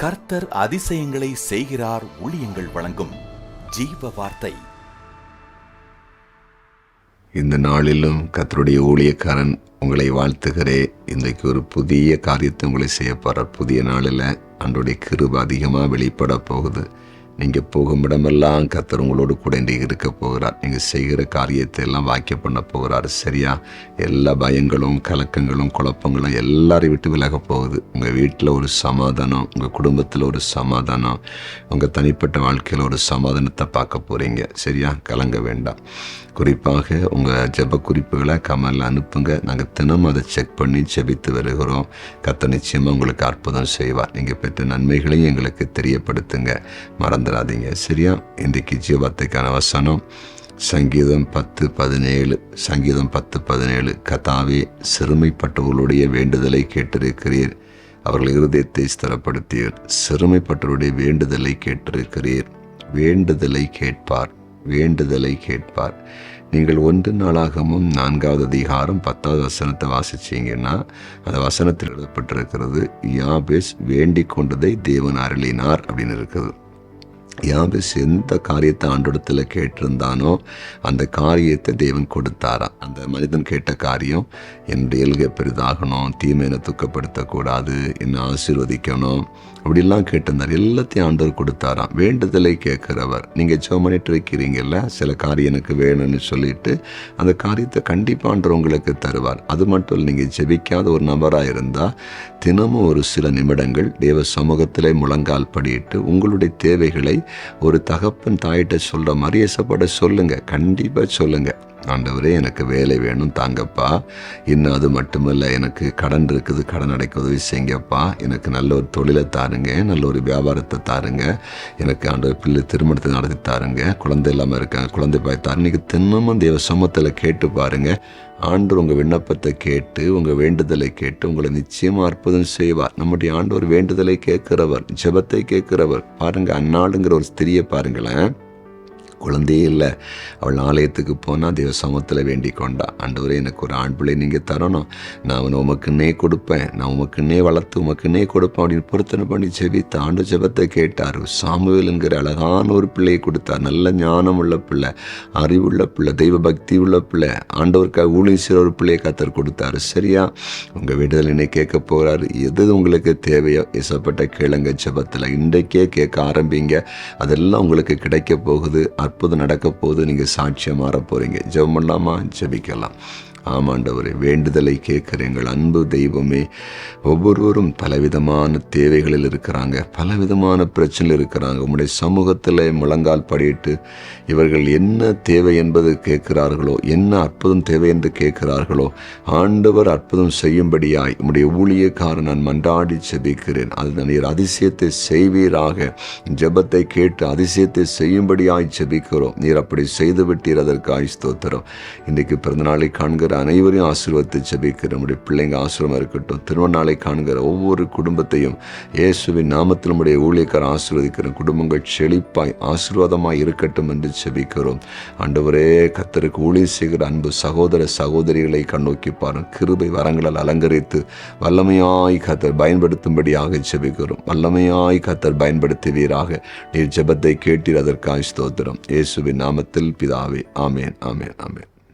கர்த்தர் அதிசயங்களை செய்கிறார். ஊழியங்கள் வழங்கும் ஜீவ வார்த்தை. இந்த நாளிலும் கர்த்தருடைய ஊழியக்காரன் உங்களை வாழ்த்துகிறேன். இன்றைக்கு ஒரு புதிய காரியத்தை உங்களை செய்ய போகிறார். புதிய நாளில் அன்றைய கிருபை அதிகமாக வெளிப்பட போகுது. நீங்கள் போகும் இடமெல்லாம் கர்த்தர் உங்களோடு கூட இன்றைக்கு இருக்க போகிறார். நீங்கள் செய்கிற காரியத்தை எல்லாம் வாக்கிய பண்ண போகிறார். சரியா? எல்லா பயங்களும் கலக்கங்களும் குழப்பங்களும் எல்லாரையும் விட்டு விலக போகுது. உங்கள் வீட்டில் ஒரு சமாதானம், உங்கள் குடும்பத்தில் ஒரு சமாதானம், உங்கள் தனிப்பட்ட வாழ்க்கையில் ஒரு சமாதானத்தை பார்க்க போகிறீங்க. சரியா? கலங்க வேண்டாம். குறிப்பாக உங்கள் ஜெப குறிப்புகளை கமெண்டில் அனுப்புங்க. நாங்கள் தினமும் அதை செக் பண்ணி ஜெபித்து வருகிறோம். கர்த்தர் நிச்சயமாக உங்களுக்கு அற்புதம் செய்வார். நீங்கள் பெற்ற நன்மைகளையும் எங்களுக்கு தெரியப்படுத்துங்க, மறந்துடாதீங்க. சரியா? இன்றைக்கு ஜீவவார்த்தைக்கான வசனம் சங்கீதம் 10:17. சங்கீதம் 10:17. கர்த்தாவே, சிறுமைப்பட்டவர்களுடைய வேண்டுதலை கேட்டிருக்கிறீர், அவர்கள் இருதயத்தை ஸ்திரப்படுத்தீர். சிறுமைப்பட்டவருடைய வேண்டுதலை கேட்டிருக்கிறீர். வேண்டுதலை கேட்பார், வேண்டுதலை கேட்பார். நீங்கள் 1 நாளாகமும் 4வது அதிகாரம் 10வது வசனத்தை வாசிச்சீங்கன்னா அந்த வசனத்தில் எழுதப்பட்டிருக்கிறது, யாபேஸ் வேண்டிக் கொண்டதை தேவன் அருளினார் அப்படின்னு இருக்குது. யாபேஸ் எந்த காரியத்தை ஆண்டோடத்தில் கேட்டிருந்தானோ அந்த காரியத்தை தேவன் கொடுத்தாராம். அந்த மனிதன் கேட்ட காரியம், என்னுடைய எல்கை பெரிதாகணும், தீமையை துக்கப்படுத்தக்கூடாது, என்னை ஆசீர்வதிக்கணும், அப்படிலாம் கேட்டிருந்தார். எல்லாத்தையும் ஆண்டவர் கொடுத்தாராம். வேண்டுதலை கேட்கிறவர். நீங்கள் ஜெபம் பண்ணிட்டு இருக்கிறீங்கல்ல, சில காரியம் எனக்கு வேணும்னு சொல்லிட்டு அந்த காரியத்தை கண்டிப்பாக ஆண்டவர் உங்களுக்கு தருவார். அது மட்டும் இல்லை, நீங்கள் ஜெபிக்காத ஒரு நபராக இருந்தால் தினமும் ஒரு சில நிமிடங்கள் தேவ சமூகத்திலே முழங்கால் படியிட்டு உங்களுடைய தேவைகளை ஒரு தகப்பன் தாயிட்ட சொல்கிற மாதிரி ஏசப்பட சொல்லுங்க. கண்டிப்பாக சொல்லுங்க, ஆண்டவரே எனக்கு வேலை வேணும் தாங்கப்பா, இன்னும் அது மட்டுமல்ல, எனக்கு கடன் இருக்குது, கடன் அடைக்க உதவி செய்யுங்கப்பா, எனக்கு நல்ல ஒரு தொழிலை தாருங்க, நல்ல ஒரு வியாபாரத்தை தாருங்க, எனக்கு ஆண்டவர் பிள்ளை திருமணத்தை நடத்தி தாருங்க, குழந்தை இல்லாமல் இருக்காங்க, குழந்தை பாய் தாரு. இன்றைக்கி தினமும் தேவ சமூகத்தில் கேட்டு பாருங்க. ஆண்டவர் உங்கள் விண்ணப்பத்தை கேட்டு உங்கள் வேண்டுதலை கேட்டு உங்களை நிச்சயமாக அற்புதம் செய்வார். நம்முடைய ஆண்டவர் வேண்டுதலை கேட்கிறவர், ஜெபத்தை கேட்கிறவர். பாருங்கள், அன்னாளுங்கிற ஒரு ஸ்திரியை பாருங்களேன், குழந்தையே இல்லை, அவள் ஆலயத்துக்கு போனால் தேவ சமூகத்தில் வேண்டிக் கொண்டா, ஆண்டவரே எனக்கு ஒரு ஆண் பிள்ளை நீங்கள் தரணும், நான் அவனை உமக்குன்னே கொடுப்பேன், நான் உமக்குன்னே வளர்த்து உமக்குன்னே கொடுப்பேன் அப்படின்னு பொருத்தனை பண்ணி ஜெபித்த ஆண்டு ஜெபத்தை கேட்டார். சாமுவேல் என்கிற அழகான ஒரு பிள்ளையை கொடுத்தார். நல்ல ஞானம் உள்ள பிள்ளை, அறிவுள்ள பிள்ளை, தெய்வ பக்தி உள்ள பிள்ளை, ஆண்டவருக்காக ஊழியம் செய்கிற ஒரு பிள்ளையை கர்த்தர் கொடுத்தாரு. சரியா? உங்கள் விடுதலை என்னை கேட்க போகிறார். எது உங்களுக்கு தேவையோ இசப்பட்ட கேளுங்க. ஜெபத்தில் இன்றைக்கே கேட்க ஆரம்பிங்க. அதெல்லாம் உங்களுக்கு கிடைக்க போகுது. அற்புதம் நடக்க போது. நீங்கள் சாட்சியம் மாற போறீங்க. ஜெபம் பண்ணலாமா? ஜெபிக்கலாம். ஆமாண்டவரே, வேண்டுதலை கேட்கிற எங்கள் அன்பு தெய்வமே, ஒவ்வொருவரும் பலவிதமான தேவைகளில் இருக்கிறாங்க, பலவிதமான பிரச்சனையில் இருக்கிறாங்க. உம்முடைய சமூகத்தில் முழங்கால் படியிட்டு இவர்கள் என்ன தேவை என்பது கேட்கிறார்களோ, என்ன அற்புதம் தேவை என்று கேட்கிறார்களோ, ஆண்டவர் அற்புதம் செய்யும்படியாய் உம்முடைய ஊழியக்காரன் நான் மன்றாடி ஜெபிக்கிறேன். அது நீர் அதிசயத்தை செய்வீராக. ஜெபத்தை கேட்டு அதிசயத்தை செய்யும்படியாய் ஜெபிக்கிறோம். நீர் அப்படி செய்து விட்டீர், அதற்காய் ஸ்தோத்திரம். இன்றைக்கு பிறந்தநாளை காண்கிற அனைவரையும் ஆசீர்வதித்து ஜெபிக்கிற நம்முடைய பிள்ளைங்க ஆசீர்வாதமாக இருக்கட்டும். திருமணநாளை காண்கிற ஒவ்வொரு குடும்பத்தையும் இயேசுவின் நாமத்தில் நம்முடைய ஊழியக்கார ஆசீர்வதிக்கிற குடும்பங்கள் செழிப்பாய் ஆசீர்வாதமாய் இருக்கட்டும் என்று ஜெபிக்கிறோம். ஆண்டவரே, கர்த்தருக்கு ஊழியம் செய்கிற அன்பு சகோதர சகோதரிகளை கண்ணோக்கி பாருங்க. கிருபை வரங்களால் அலங்கரித்து வல்லமையாய் கர்த்தர் பயன்படுத்தும்படியாக ஜெபிக்கிறோம். வல்லமையாய் கர்த்தர் பயன்படுத்துவீராக. நீர் ஜெபத்தை கேட்டீர், அதற்காய் ஸ்தோத்திரம். இயேசுவின் நாமத்தில் பிதாவே, ஆமேன், ஆமேன், ஆமேன்.